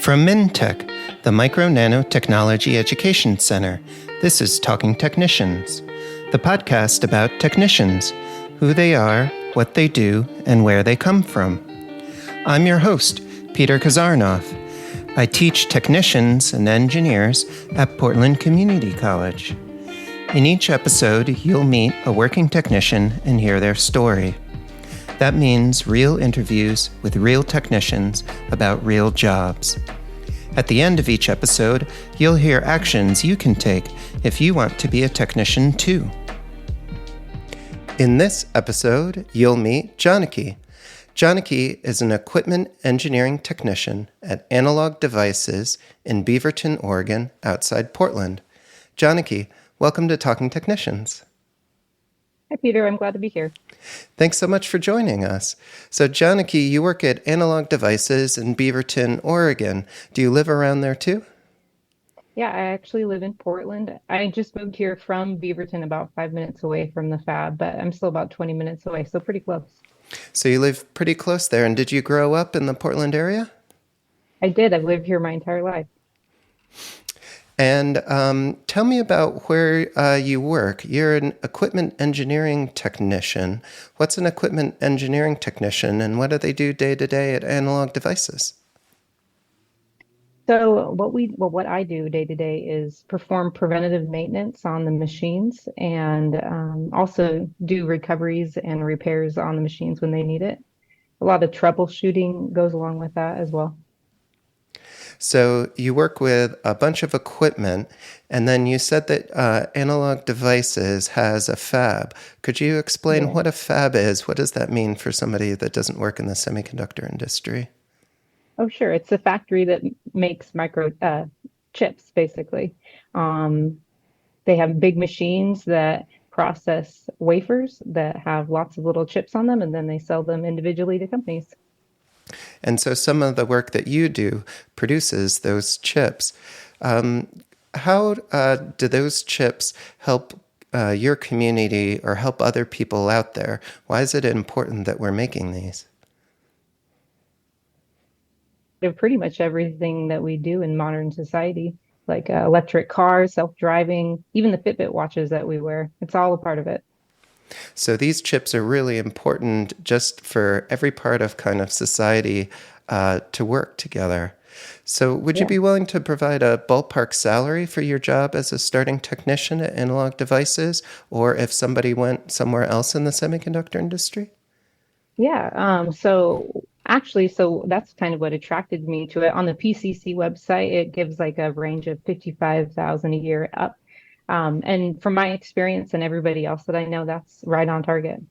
From MNT-EC, the Micro Nano Technology Education Center, this is Talking Technicians, the podcast about technicians, who they are, what they do, and where they come from. I'm your host, Peter Kazarnoff. I teach technicians and engineers at Portland Community College. In each episode, you'll meet a working technician and hear their story. That means real interviews with real technicians about real jobs. At the end of each episode, you'll hear actions you can take if you want to be a technician too. In this episode, you'll meet Janaki. Janaki is an equipment engineering technician at Analog Devices in Beaverton, Oregon, outside Portland. Janaki, welcome to Talking Technicians. Hi, Peter. I'm glad to be here. Thanks so much for joining us. So, Janaki, you work at Analog Devices in Beaverton, Oregon. Do you live around there too? Yeah, I actually live in Portland. I just moved here from Beaverton, about 5 minutes away from the fab, but I'm still about 20 minutes away, so pretty close. So you live pretty close there. And did you grow up in the Portland area? I did. I've lived here my entire life. And tell me about where you work. You're an equipment engineering technician. What's an equipment engineering technician, and what do they do day to day at Analog Devices? So what I do day to day is perform preventative maintenance on the machines and also do recoveries and repairs on the machines when they need it. A lot of troubleshooting goes along with that as well. So you work with a bunch of equipment, and then you said that Analog Devices has a fab. Could you explain what a fab is? What does that mean for somebody that doesn't work in the semiconductor industry? Oh, sure. It's a factory that makes micro chips, basically. They have big machines that process wafers that have lots of little chips on them, and then they sell them individually to companies. And so some of the work that you do produces those chips. How do those chips help your community or help other people out there? Why is it important that we're making these? They're pretty much everything that we do in modern society, like electric cars, self-driving, even the Fitbit watches that we wear. It's all a part of it. So these chips are really important just for every part of kind of society to work together. So would you be willing to provide a ballpark salary for your job as a starting technician at Analog Devices, or if somebody went somewhere else in the semiconductor industry? Yeah. So that's kind of what attracted me to it. On the PCC website, it gives like a range of 55,000 a year up. And from my experience and everybody else that I know, that's right on target.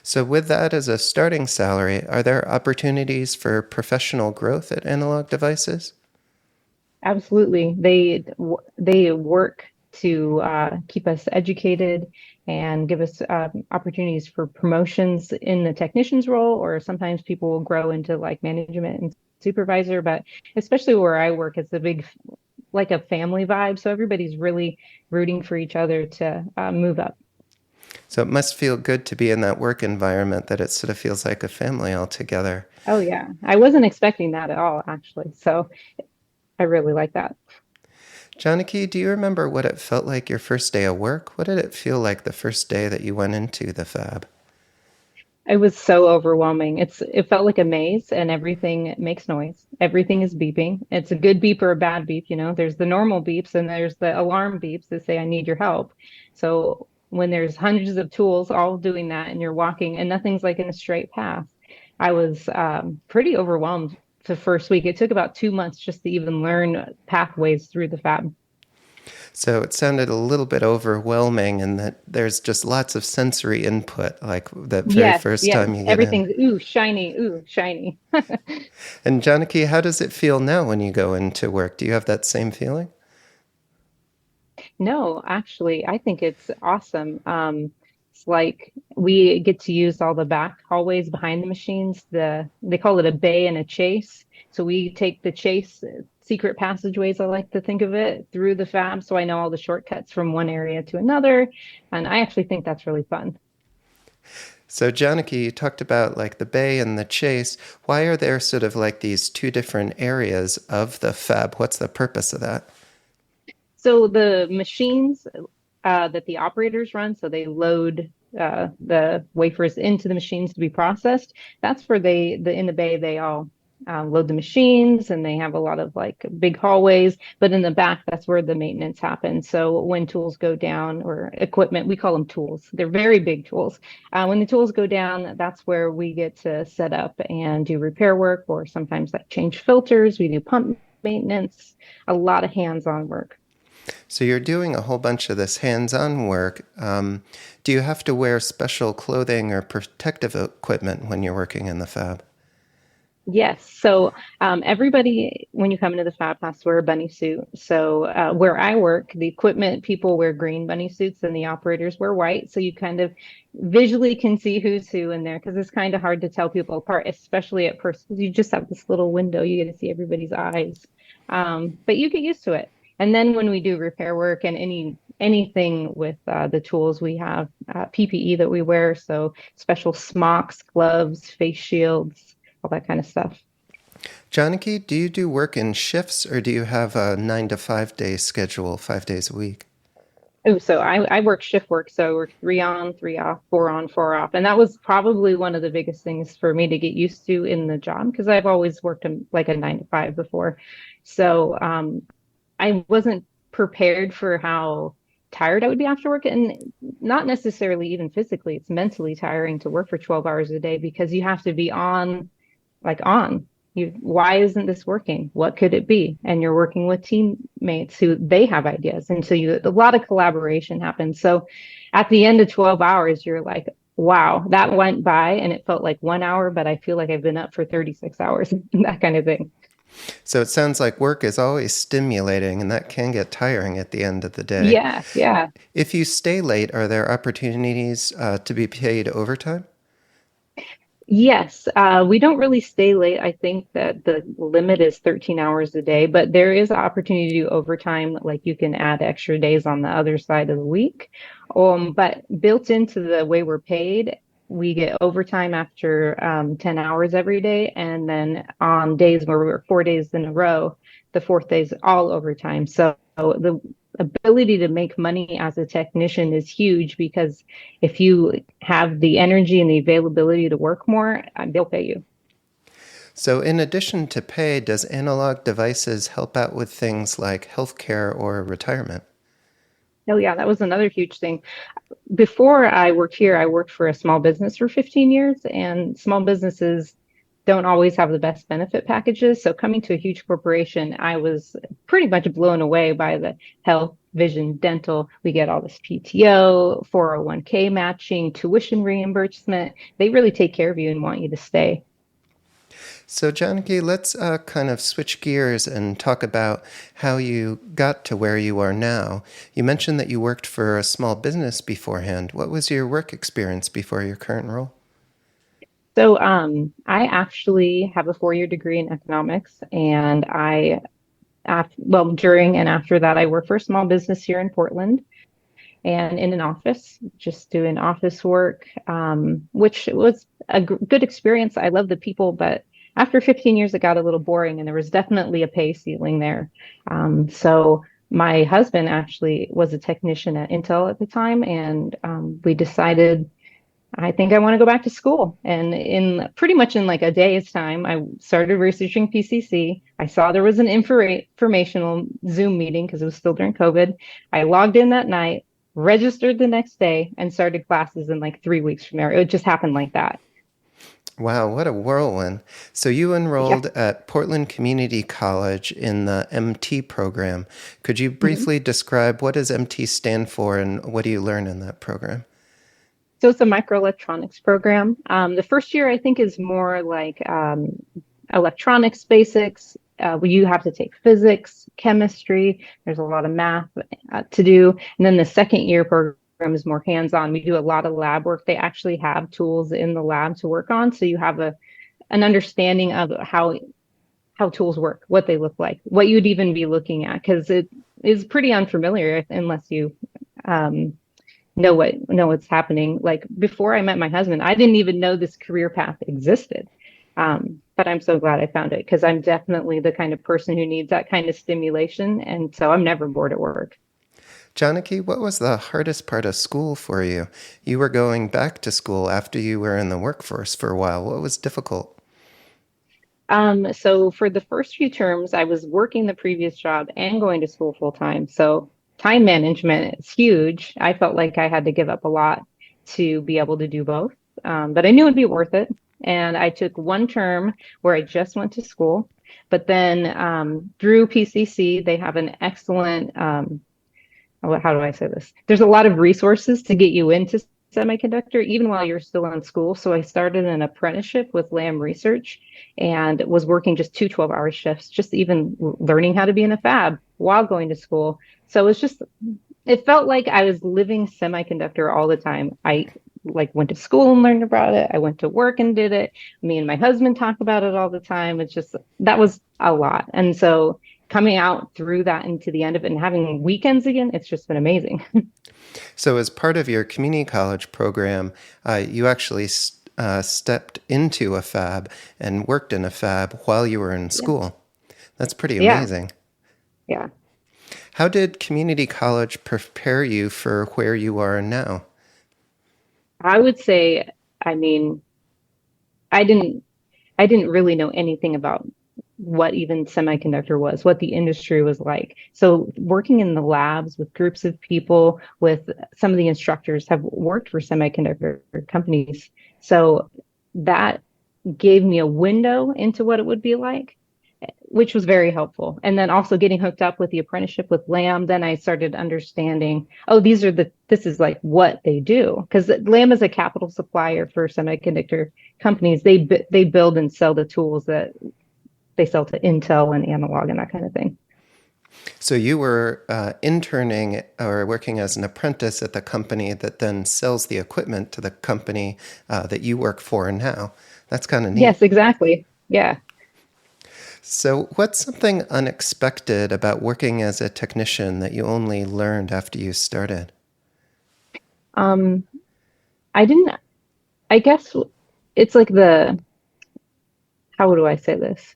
So with that as a starting salary, are there opportunities for professional growth at Analog Devices? Absolutely. They work to keep us educated and give us opportunities for promotions in the technician's role, or sometimes people will grow into like management and supervisor. But especially where I work, it's like a family vibe. So everybody's really rooting for each other to move up. So it must feel good to be in that work environment, that it sort of feels like a family altogether. Oh, yeah. I wasn't expecting that at all, actually. So I really like that. Janaki, do you remember what it felt like your first day of work? What did it feel like the first day that you went into the fab? It was so overwhelming. It felt like a maze, and everything makes noise. Everything is beeping. It's a good beep or a bad beep, you know. There's the normal beeps and there's the alarm beeps that say I need your help. So when there's hundreds of tools all doing that and you're walking and nothing's like in a straight path, I was pretty overwhelmed the first week. It took about 2 months just to even learn pathways through the fab. So it sounded a little bit overwhelming, and that there's just lots of sensory input, like that very first time you get everything's ooh, shiny. And Janaki, how does it feel now when you go into work? Do you have that same feeling? No, actually, I think it's awesome. It's like we get to use all the back hallways behind the machines. They call it a bay and a chase. So we take the chase secret passageways, I like to think of it, through the fab. So I know all the shortcuts from one area to another. And I actually think that's really fun. So, Janaki, you talked about like the bay and the chase. Why are there sort of like these two different areas of the fab? What's the purpose of that? So the machines that the operators run, so they load the wafers into the machines to be processed. That's where in the bay they all load the machines, and they have a lot of like big hallways. But in the back, that's where the maintenance happens. So when tools go down or equipment, we call them tools. They're very big tools. When the tools go down, that's where we get to set up and do repair work, or sometimes like change filters. We do pump maintenance, a lot of hands-on work. So, you're doing a whole bunch of this hands on work. Do you have to wear special clothing or protective equipment when you're working in the fab? Yes. So everybody, when you come into the fab, has to wear a bunny suit. So where I work, the equipment people wear green bunny suits and the operators wear white. So you kind of visually can see who's who in there because it's kind of hard to tell people apart, especially at first, because you just have this little window. You get to see everybody's eyes. But you get used to it. And then when we do repair work and anything with the tools, we have PPE that we wear. So special smocks, gloves, face shields, all that kind of stuff. Janaki, do you do work in shifts or do you have a 9 to 5 day schedule, 5 days a week? Oh, so I work shift work. So I work 3 on, 3 off, 4 on, 4 off. And that was probably one of the biggest things for me to get used to in the job because I've always worked in like a 9 to 5 before. So I wasn't prepared for how tired I would be after work. And not necessarily even physically, it's mentally tiring to work for 12 hours a day because you have to be on like on you why isn't this working, what could it be, and you're working with teammates who they have ideas, and so a lot of collaboration happens. So at the end of 12 hours you're like, wow, that went by and it felt like 1 hour, but I feel like I've been up for 36 hours. That kind of thing. So it sounds like work is always stimulating and that can get tiring at the end of the day. Yeah, yeah. If you stay late, are there opportunities to be paid overtime? Yes, we don't really stay late. I think that the limit is 13 hours a day, but there is opportunity to do overtime. Like you can add extra days on the other side of the week. But built into the way we're paid, we get overtime after 10 hours every day. And then on days where we're 4 days in a row, the fourth day is all overtime. So the ability to make money as a technician is huge because if you have the energy and the availability to work more, they'll pay you. So, in addition to pay, does analog devices help out with things like healthcare or retirement? Oh, yeah, that was another huge thing. Before I worked here, I worked for a small business for 15 years, and small businesses don't always have the best benefit packages. So coming to a huge corporation, I was pretty much blown away by the health, vision, dental. We get all this PTO, 401k matching, tuition reimbursement. They really take care of you and want you to stay. So, Janaki, let's kind of switch gears and talk about how you got to where you are now. You mentioned that you worked for a small business beforehand. What was your work experience before your current role? So I actually have a 4 year degree in economics, and during and after that, I worked for a small business here in Portland and in an office, just doing office work, which was a good experience. I love the people, but after 15 years, it got a little boring, and there was definitely a pay ceiling there. So my husband actually was a technician at Intel at the time, and we decided I think I want to go back to school. And in pretty much in like a day's time, I started researching PCC. I saw there was an informational Zoom meeting because it was still during COVID. I logged in that night, registered the next day, and started classes in like 3 weeks from there. It just happened like that. Wow, what a whirlwind. So you Yeah. enrolled at Portland Community College in the MT program. Could you Mhm. briefly describe what does MT stand for and what do you learn in that program? So it's a microelectronics program. The first year, I think, is more like electronics basics. You have to take physics, chemistry. There's a lot of math to do. And then the second year program is more hands-on. We do a lot of lab work. They actually have tools in the lab to work on. So you have an understanding of how tools work, what they look like, what you'd even be looking at, because it is pretty unfamiliar unless you um, know what's happening. Like before I met my husband, I didn't even know this career path existed. But I'm so glad I found it because I'm definitely the kind of person who needs that kind of stimulation. And so I'm never bored at work. Janaki, what was the hardest part of school for you? You were going back to school after you were in the workforce for a while. What was difficult? So for the first few terms, I was working the previous job and going to school full time. So time management is huge. I felt like I had to give up a lot to be able to do both. But I knew it'd be worth it. And I took one term where I just went to school. But then through PCC, they have an excellent how do I say this? There's a lot of resources to get you into semiconductor, even while you're still in school. So I started an apprenticeship with Lam Research and was working just two 12-hour shifts, just even learning how to be in a fab while going to school. So it was just, it felt like I was living semiconductor all the time. I like went to school and learned about it. I went to work and did it. Me and my husband talk about it all the time. It's just, that was a lot. And so coming out through that into the end of it and having weekends again, it's just been amazing. So, as part of your community college program, you actually stepped into a fab and worked in a fab while you were in Yeah. school. That's pretty Yeah. amazing. Yeah. How did community college prepare you for where you are now? I would say, I mean, I didn't I didn't really know anything about what even semiconductor was, what the industry was like. So working in the labs with groups of people, with some of the instructors have worked for semiconductor companies. So that gave me a window into what it would be like, which was very helpful. And then also getting hooked up with the apprenticeship with Lam, then I started understanding, oh, this is like what they do. Because Lam is a capital supplier for semiconductor companies. They build and sell the tools that they sell to Intel and Analog and that kind of thing. So, you were interning or working as an apprentice at the company that then sells the equipment to the company that you work for now. That's kind of neat. Yes, exactly. Yeah. So, what's something unexpected about working as a technician that you only learned after you started? Um, I didn't, I guess it's like how do I say this?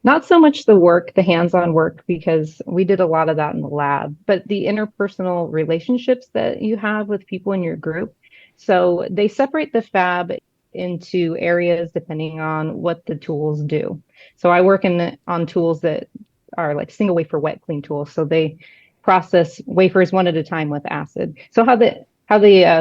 Not so much the work, the hands-on work, because we did a lot of that in the lab, but the interpersonal relationships that you have with people in your group. So they separate the fab into areas depending on what the tools do. So I work on tools that are like single wafer wet clean tools. So they process wafers one at a time with acid. So how they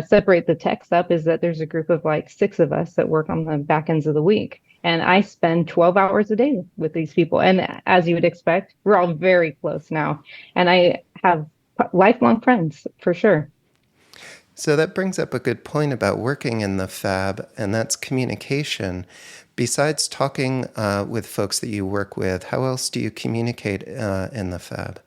separate the techs up is that there's a group of like six of us that work on the back ends of the week. And I spend 12 hours a day with these people. And as you would expect, we're all very close now. And I have lifelong friends for sure. So that brings up a good point about working in the fab, and that's communication. Besides talking with folks that you work with, how else do you communicate in the fab?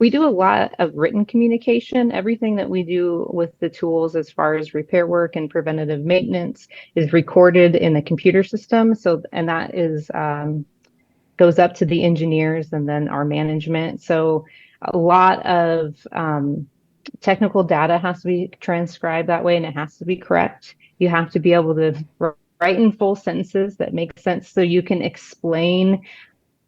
We do a lot of written communication. Everything that we do with the tools as far as repair work and preventative maintenance is recorded in the computer system. So, and that is goes up to the engineers and then our management. So a lot of technical data has to be transcribed that way and it has to be correct. You have to be able to write in full sentences that make sense so you can explain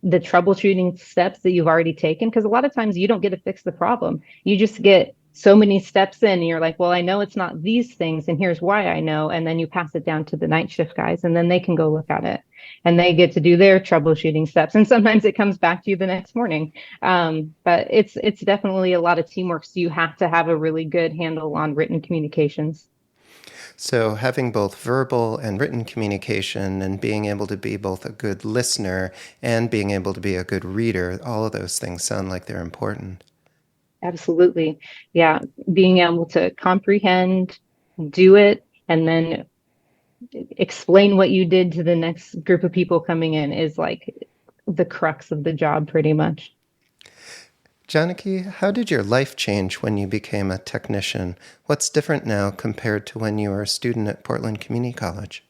the troubleshooting steps that you've already taken. Because a lot of times you don't get to fix the problem. You just get so many steps in and you're like, well, I know it's not these things and here's why I know. And then you pass it down to the night shift guys and then they can go look at it and they get to do their troubleshooting steps. And sometimes it comes back to you the next morning. But it's definitely a lot of teamwork. So you have to have a really good handle on written communications. So, having both verbal and written communication and being able to be both a good listener and being able to be a good reader, all of those things sound like they're important. Absolutely. Yeah. Being able to comprehend, do it, and then explain what you did to the next group of people coming in is like the crux of the job, pretty much. Janaki, how did your life change when you became a technician? What's different now compared to when you were a student at Portland Community College?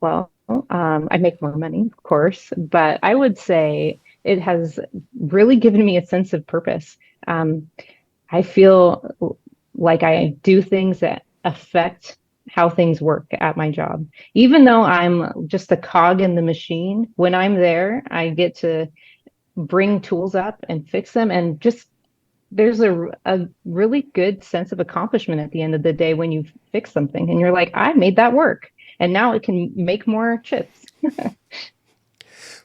Well, I make more money, of course, but I would say it has really given me a sense of purpose. I feel like I do things that affect how things work at my job. Even though I'm just a cog in the machine, when I'm there, I get to bring tools up and fix them. And just there's a really good sense of accomplishment at the end of the day when you fix something and you're like, I made that work. And now it can make more chips.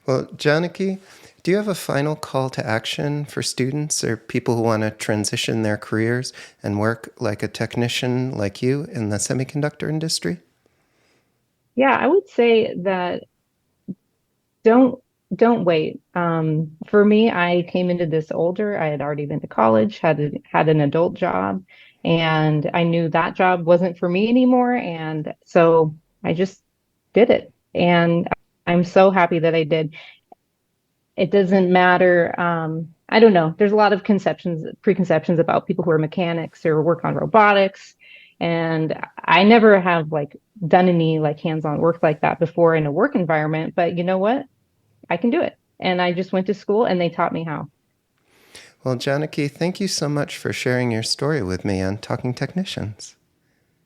Well, Janaki, do you have a final call to action for students or people who want to transition their careers and work like a technician like you in the semiconductor industry? Yeah, I would say that don't wait. For me, I came into this older. I had already been to college, had an adult job, and I knew that job wasn't for me anymore. And so I just did it. And I'm so happy that I did. It doesn't matter. I don't know. There's a lot of preconceptions about people who are mechanics or work on robotics. And I never have like done any like hands-on work like that before in a work environment. But you know what? I can do it. And I just went to school and they taught me how. Well, Janaki, thank you so much for sharing your story with me on Talking Technicians.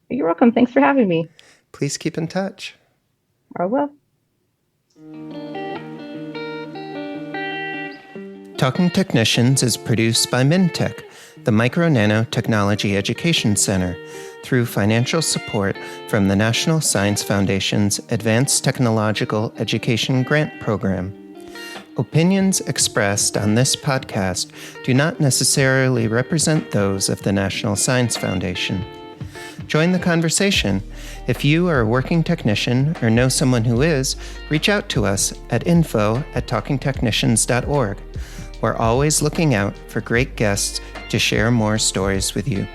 You're welcome. Thanks for having me. Please keep in touch. I will. Talking Technicians is produced by MNT-EC, the Micro-Nano Technology Education Center, through financial support from the National Science Foundation's Advanced Technological Education Grant Program. Opinions expressed on this podcast do not necessarily represent those of the National Science Foundation. Join the conversation. If you are a working technician or know someone who is, reach out to us at info@talkingtechnicians.org. We're always looking out for great guests to share more stories with you.